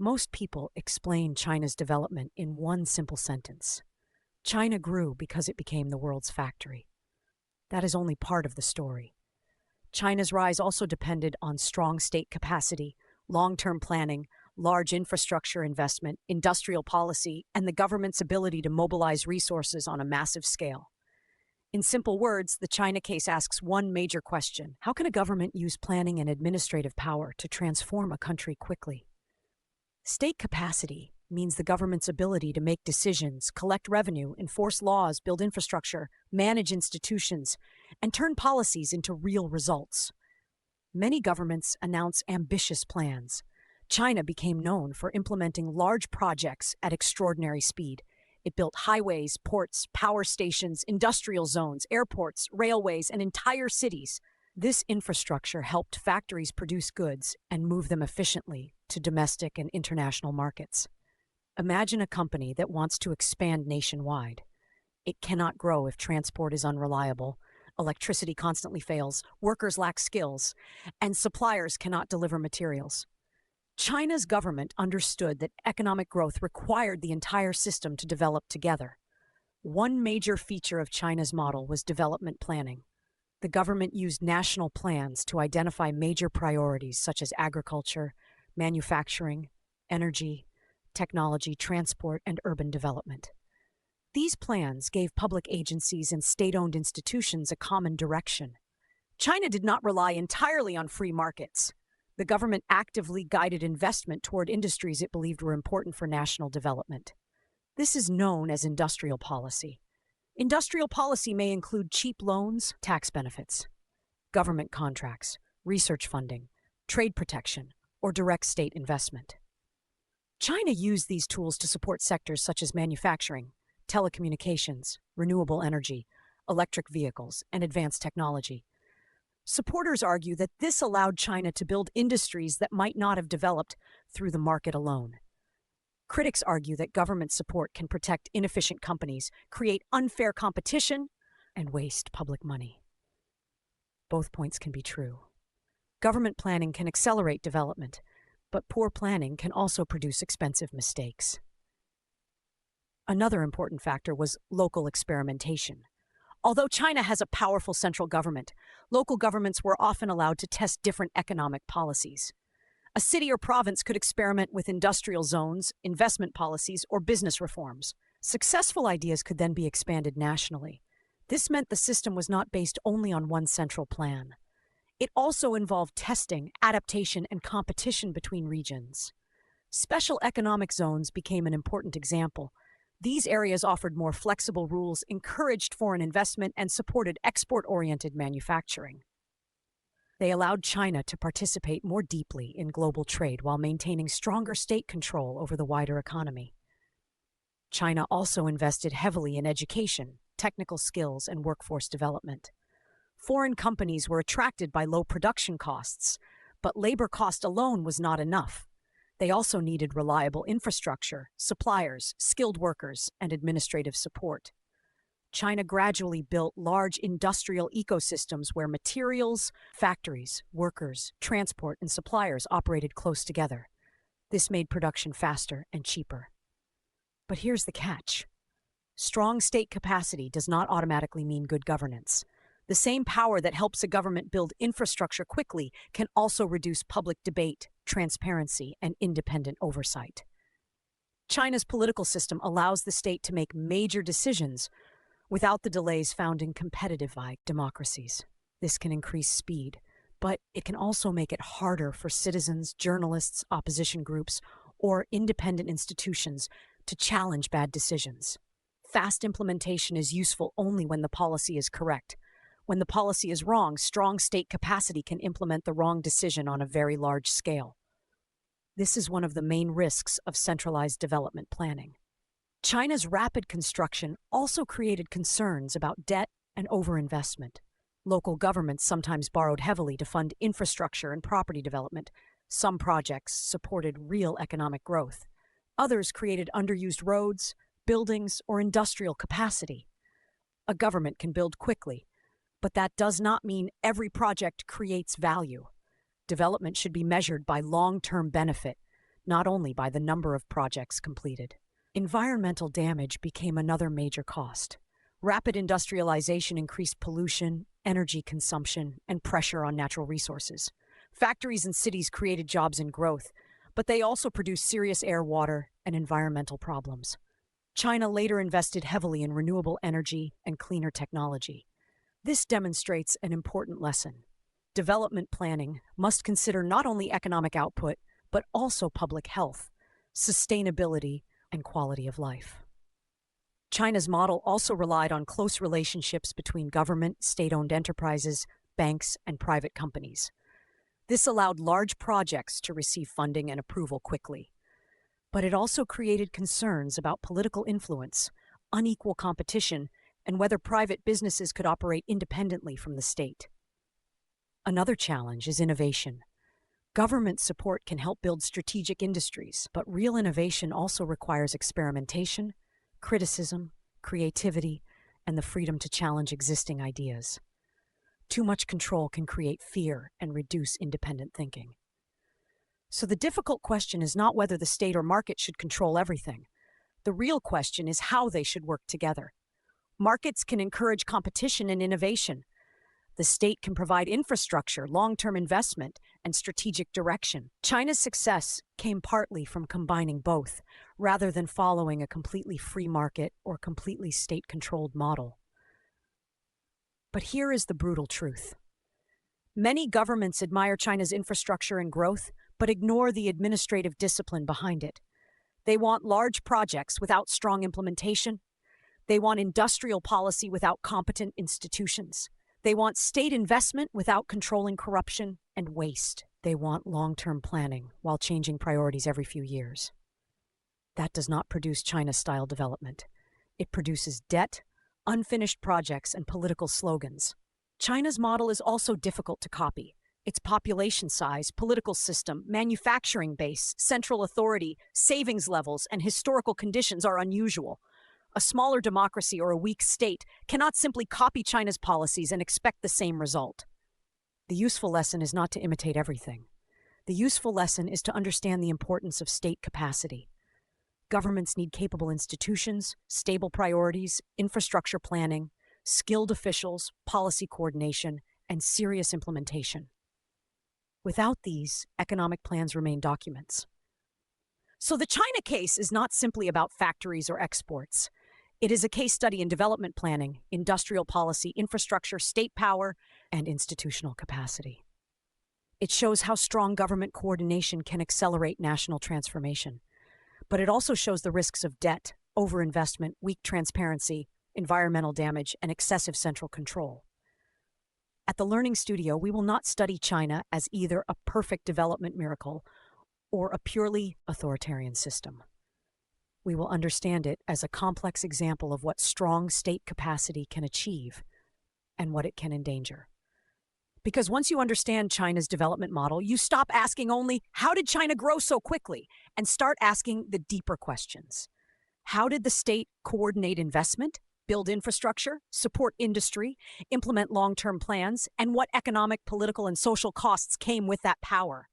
Most people explain China's development in one simple sentence. China grew because it became the world's factory. That is only part of the story. China's rise also depended on strong state capacity, long-term planning, large infrastructure investment, industrial policy, and the government's ability to mobilize resources on a massive scale. In simple words, the China case asks one major question: how can a government use planning and administrative power to transform a country quickly? State capacity means the government's ability to make decisions, collect revenue, enforce laws, build infrastructure, manage institutions, and turn policies into real results. Many governments announce ambitious plans. China became known for implementing large projects at extraordinary speed. It built highways, ports, power stations, industrial zones, airports, railways, and entire cities. This infrastructure helped factories produce goods and move them efficiently to domestic and international markets. Imagine a company that wants to expand nationwide. It cannot grow if transport is unreliable, electricity constantly fails, workers lack skills, and suppliers cannot deliver materials. China's government understood that economic growth required the entire system to develop together. One major feature of China's model was development planning. The government used national plans to identify major priorities such as agriculture, manufacturing, energy, technology, transport, and urban development. These plans gave public agencies and state-owned institutions a common direction. China did not rely entirely on free markets. The government actively guided investment toward industries it believed were important for national development. This is known as industrial policy. Industrial policy may include cheap loans, tax benefits, government contracts, research funding, trade protection, or direct state investment. China used these tools to support sectors such as manufacturing, telecommunications, renewable energy, electric vehicles, and advanced technology. Supporters argue that this allowed China to build industries that might not have developed through the market alone. Critics argue that government support can protect inefficient companies, create unfair competition, and waste public money. Both points can be true. Government planning can accelerate development, but poor planning can also produce expensive mistakes. Another important factor was local experimentation. Although China has a powerful central government, local governments were often allowed to test different economic policies. A city or province could experiment with industrial zones, investment policies, or business reforms. Successful ideas could then be expanded nationally. This meant the system was not based only on one central plan. It also involved testing, adaptation, and competition between regions. Special economic zones became an important example. These areas offered more flexible rules, encouraged foreign investment, and supported export-oriented manufacturing. They allowed China to participate more deeply in global trade while maintaining stronger state control over the wider economy. China also invested heavily in education, technical skills, and workforce development. Foreign companies were attracted by low production costs, but labor cost alone was not enough. They also needed reliable infrastructure, suppliers, skilled workers, and administrative support. China gradually built large industrial ecosystems where materials, factories, workers, transport, and suppliers operated close together. This made production faster and cheaper. But here's the catch. Strong state capacity does not automatically mean good governance. The same power that helps a government build infrastructure quickly can also reduce public debate, transparency, and independent oversight. China's political system allows the state to make major decisions without the delays found in competitive democracies. This can increase speed, but it can also make it harder for citizens, journalists, opposition groups, or independent institutions to challenge bad decisions. Fast implementation is useful only when the policy is correct. When the policy is wrong, strong state capacity can implement the wrong decision on a very large scale. This is one of the main risks of centralized development planning. China's rapid construction also created concerns about debt and overinvestment. Local governments sometimes borrowed heavily to fund infrastructure and property development. Some projects supported real economic growth. Others created underused roads, buildings, or industrial capacity. A government can build quickly, but that does not mean every project creates value. Development should be measured by long-term benefit, not only by the number of projects completed. Environmental damage became another major cost. Rapid industrialization increased pollution, energy consumption, and pressure on natural resources. Factories and cities created jobs and growth, but they also produced serious air, water, and environmental problems. China later invested heavily in renewable energy and cleaner technology. This demonstrates an important lesson. Development planning must consider not only economic output, but also public health, sustainability, and quality of life. China's model also relied on close relationships between government, state-owned enterprises, banks, and private companies. This allowed large projects to receive funding and approval quickly. But it also created concerns about political influence, unequal competition, and whether private businesses could operate independently from the state. Another challenge is innovation. Government support can help build strategic industries, but real innovation also requires experimentation, criticism, creativity, and the freedom to challenge existing ideas. Too much control can create fear and reduce independent thinking. So the difficult question is not whether the state or market should control everything. The real question is how they should work together. Markets can encourage competition and innovation. The state can provide infrastructure, long-term investment, and strategic direction. China's success came partly from combining both, rather than following a completely free market or completely state-controlled model. But here is the brutal truth. Many governments admire China's infrastructure and growth, but ignore the administrative discipline behind it. They want large projects without strong implementation. They want industrial policy without competent institutions. They want state investment without controlling corruption and waste. They want long-term planning while changing priorities every few years. That does not produce China-style development. It produces debt, unfinished projects, and political slogans. China's model is also difficult to copy. Its population size, political system, manufacturing base, central authority, savings levels, and historical conditions are unusual. A smaller democracy or a weak state cannot simply copy China's policies and expect the same result. The useful lesson is not to imitate everything. The useful lesson is to understand the importance of state capacity. Governments need capable institutions, stable priorities, infrastructure planning, skilled officials, policy coordination, and serious implementation. Without these, economic plans remain documents. So the China case is not simply about factories or exports. It is a case study in development planning, industrial policy, infrastructure, state power, and institutional capacity. It shows how strong government coordination can accelerate national transformation. But it also shows the risks of debt, overinvestment, weak transparency, environmental damage, and excessive central control. At the Learning Studio, we will not study China as either a perfect development miracle or a purely authoritarian system. We will understand it as a complex example of what strong state capacity can achieve and what it can endanger. Because once you understand China's development model, you stop asking only, how did China grow so quickly? And start asking the deeper questions. How did the state coordinate investment, build infrastructure, support industry, implement long-term plans, and what economic, political, and social costs came with that power?